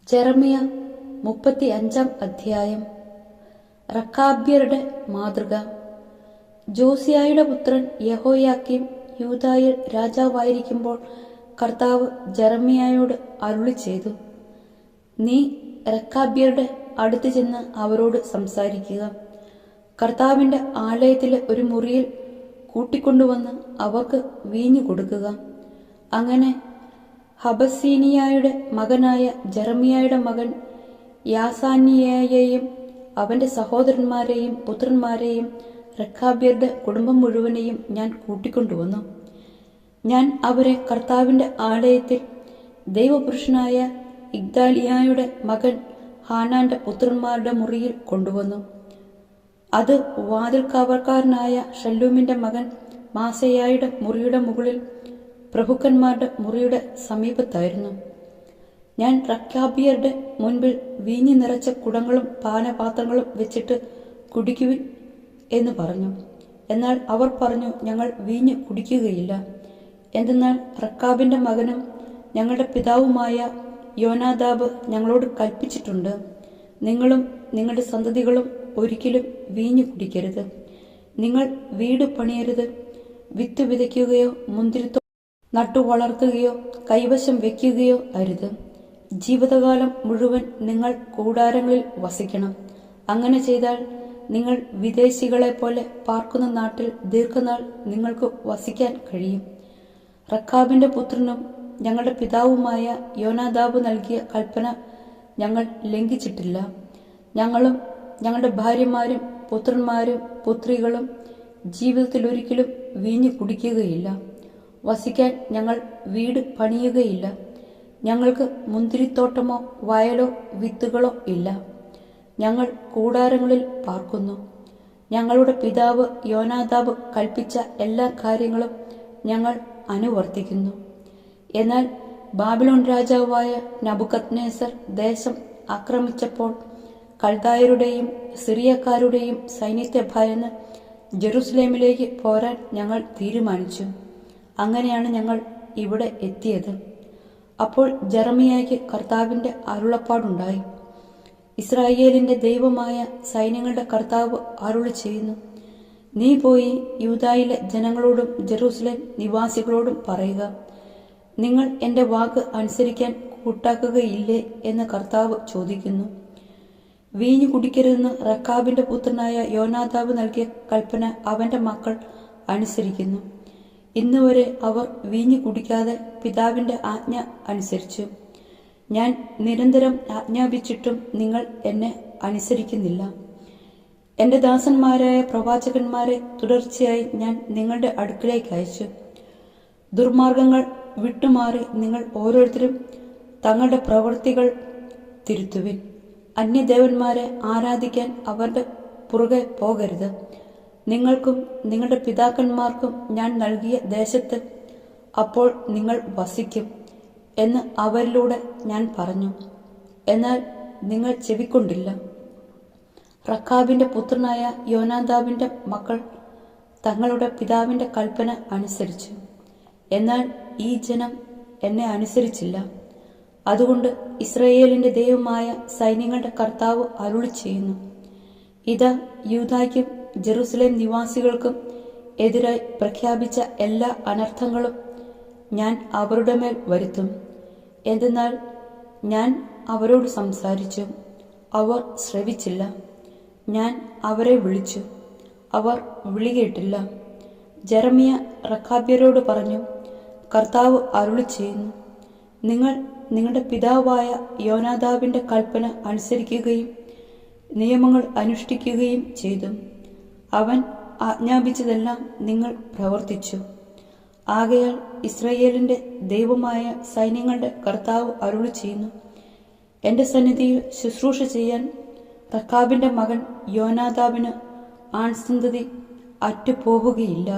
ജെറമിയ 35 അധ്യായം. റക്കാബ്യരുടെ മാതൃക. ജോസിയായുടെ പുത്രൻ യഹോയാക്കീം യൂദായിൽ രാജാവായിരിക്കുമ്പോൾ കർത്താവ് ജെറമിയായോട് അരുളിച്ചെയ്തു, നീ റക്കാബ്യരുടെ അടുത്ത് ചെന്ന് അവരോട് സംസാരിക്കുക. കർത്താവിന്റെ ആലയത്തിലെ ഒരു മുറിയിൽ കൂട്ടിക്കൊണ്ടുവന്ന് അവർക്ക് വീഞ്ഞു കൊടുക്കുക. അങ്ങനെ ഹബസീനിയായുടെ മകനായ ജെറമിയായുടെ മകൻ യാസാനിയായെയും അവന്റെ സഹോദരന്മാരെയും പുത്രന്മാരെയും റക്കാബ്യരുടെ കുടുംബം മുഴുവനെയും ഞാൻ കൂട്ടിക്കൊണ്ടുവന്നു. ഞാൻ അവരെ കർത്താവിന്റെ ആലയത്തിൽ ദൈവപുരുഷനായ ഇഗ്ദാലിയായുടെ മകൻ ഹാനാന്റെ പുത്രന്മാരുടെ മുറിയിൽ കൊണ്ടുവന്നു. അത് വാതിൽക്കാവൽക്കാരനായ ഷല്ലൂമിന്റെ മകൻ മാസയായുടെ മുറിയുടെ മുകളിൽ പ്രഭുക്കന്മാരുടെ മുറിയുടെ സമീപത്തായിരുന്നു. ഞാൻ റക്കാബ്യരുടെ മുൻപിൽ വീഞ്ഞു നിറച്ച കുടങ്ങളും പാനപാത്രങ്ങളും വെച്ചിട്ട് കുടിക്കുവിൻ എന്ന് പറഞ്ഞു. എന്നാൽ അവർ പറഞ്ഞു, ഞങ്ങൾ വീഞ്ഞ് കുടിക്കുകയില്ല. എന്തെന്നാൽ റക്കാബിന്റെ മകനും ഞങ്ങളുടെ പിതാവുമായ യോനാദാബ് ഞങ്ങളോട് കൽപ്പിച്ചിട്ടുണ്ട്, നിങ്ങളും നിങ്ങളുടെ സന്തതികളും ഒരിക്കലും വീഞ്ഞു കുടിക്കരുത്. നിങ്ങൾ വീട് പണിയരുത്, വിത്ത് വിതയ്ക്കുകയോ മുന്തിരിത്തോ നട്ടു വളർത്തുകയോ കൈവശം വയ്ക്കുകയോ അരുത്. ജീവിതകാലം മുഴുവൻ നിങ്ങൾ കൂടാരങ്ങളിൽ വസിക്കണം. അങ്ങനെ ചെയ്താൽ നിങ്ങൾ വിദേശികളെ പോലെ പാർക്കുന്ന നാട്ടിൽ ദീർഘനാൾ നിങ്ങൾക്ക് വസിക്കാൻ കഴിയും. റക്കാബിന്റെ പുത്രനും ഞങ്ങളുടെ പിതാവുമായ യോനാദാബ് നൽകിയ കൽപ്പന ഞങ്ങൾ ലംഘിച്ചിട്ടില്ല. ഞങ്ങളും ഞങ്ങളുടെ ഭാര്യമാരും പുത്രന്മാരും പുത്രികളും ജീവിതത്തിലൊരിക്കലും വീഞ്ഞു കുടിക്കുകയില്ല. വസിക്കാൻ ഞങ്ങൾ വീട് പണിയുകയില്ല. ഞങ്ങൾക്ക് മുന്തിരിത്തോട്ടമോ വയലോ വിത്തുകളോ ഇല്ല. ഞങ്ങൾ കൂടാരങ്ങളിൽ പാർക്കുന്നു. ഞങ്ങളുടെ പിതാവ് യോനാദാബ് കൽപ്പിച്ച എല്ലാ കാര്യങ്ങളും ഞങ്ങൾ അനുവർത്തിക്കുന്നു. എന്നാൽ ബാബിലോൺ രാജാവായ നബുക്കദ്നേസർ ദേശം ആക്രമിച്ചപ്പോൾ കൽദായരുടെയും സിറിയക്കാരുടെയും സൈന്യത്തെ ഭയന്ന് ജെറുസലേമിലേക്ക് പോരാൻ ഞങ്ങൾ തീരുമാനിച്ചു. അങ്ങനെയാണ് ഞങ്ങൾ ഇവിടെ എത്തിയത്. അപ്പോൾ ജെറമിയായ്ക്ക് കർത്താവിന്റെ അരുളപ്പാടുണ്ടായി. ഇസ്രായേലിന്റെ ദൈവമായ സൈന്യങ്ങളുടെ കർത്താവ് അരുളി ചെയ്യുന്നു, നീ പോയി യൂദായിലെ ജനങ്ങളോടും ജെറൂസലേം നിവാസികളോടും പറയുക, നിങ്ങൾ എന്റെ വാക്ക് അനുസരിക്കാൻ കൂട്ടാക്കുകയില്ലേ എന്ന് കർത്താവ് ചോദിക്കുന്നു. വീഞ്ഞു കുടിക്കരുതെന്ന് റക്കാബിന്റെ പുത്രനായ യോനാദാബ് നൽകിയ കൽപ്പന അവന്റെ മക്കൾ അനുസരിക്കുന്നു. ഇന്നുവരെ അവർ വീഞ്ഞു കുടിക്കാതെ പിതാവിന്റെ ആജ്ഞ അനുസരിച്ചു. ഞാൻ നിരന്തരം ആജ്ഞാപിച്ചിട്ടും നിങ്ങൾ എന്നെ അനുസരിക്കുന്നില്ല. എന്റെ ദാസന്മാരായ പ്രവാചകന്മാരെ തുടർച്ചയായി ഞാൻ നിങ്ങളുടെ അടുക്കിലേക്ക് അയച്ചു. ദുർമാർഗങ്ങൾ വിട്ടുമാറി നിങ്ങൾ ഓരോരുത്തരും തങ്ങളുടെ പ്രവൃത്തികൾ തിരുത്തുവിൻ. അന്യദേവന്മാരെ ആരാധിക്കാൻ അവരുടെ പുറകെ പോകരുത്. നിങ്ങൾക്കും നിങ്ങളുടെ പിതാക്കന്മാർക്കും ഞാൻ നൽകിയ ദേശത്ത് അപ്പോൾ നിങ്ങൾ വസിക്കും എന്ന് അവരിലൂടെ ഞാൻ പറഞ്ഞു. എന്നാൽ നിങ്ങൾ ചെവിക്കൊണ്ടില്ല. റക്കാബിന്റെ പുത്രനായ യോനാദാബിന്റെ മക്കൾ തങ്ങളുടെ പിതാവിന്റെ കൽപ്പന അനുസരിച്ചു. എന്നാൽ ഈ ജനം എന്നെ അനുസരിച്ചില്ല. അതുകൊണ്ട് ഇസ്രായേലിന്റെ ദൈവമായ സൈന്യങ്ങളുടെ കർത്താവ് അരുളി ചെയ്യുന്നു, ഇതാ യൂദായ്ക്കും ജെറുസലേം നിവാസികൾക്കും എതിരായി പ്രഖ്യാപിച്ച എല്ലാ അനർത്ഥങ്ങളും ഞാൻ അവരുടെ മേൽ വരുത്തും. എന്തെന്നാൽ ഞാൻ അവരോട് സംസാരിച്ചു, അവർ ശ്രവിച്ചില്ല. ഞാൻ അവരെ വിളിച്ചു, അവർ വിളി കേട്ടില്ല. ജെറമിയ റക്കാബ്യരോട് പറഞ്ഞു, കർത്താവ് അരുളി ചെയ്യുന്നു, നിങ്ങൾ നിങ്ങളുടെ പിതാവായ യോനാദാബിന്റെ കൽപ്പന അനുസരിക്കുകയും നിയമങ്ങൾ അനുഷ്ഠിക്കുകയും ചെയ്തു. അവൻ ആജ്ഞാപിച്ചതെല്ലാം നിങ്ങൾ പ്രവർത്തിച്ചു. ആകയാൽ ഇസ്രായേലിന്റെ ദൈവമായ സൈന്യങ്ങളുടെ കർത്താവ് അരുളി ചെയ്യുന്നു, എന്റെ സന്നിധിയിൽ ശുശ്രൂഷ ചെയ്യാൻ റക്കാബിന്റെ മകൻ യോനാദാബിന് ആൺസന്തതി അറ്റുപോവുകയില്ല.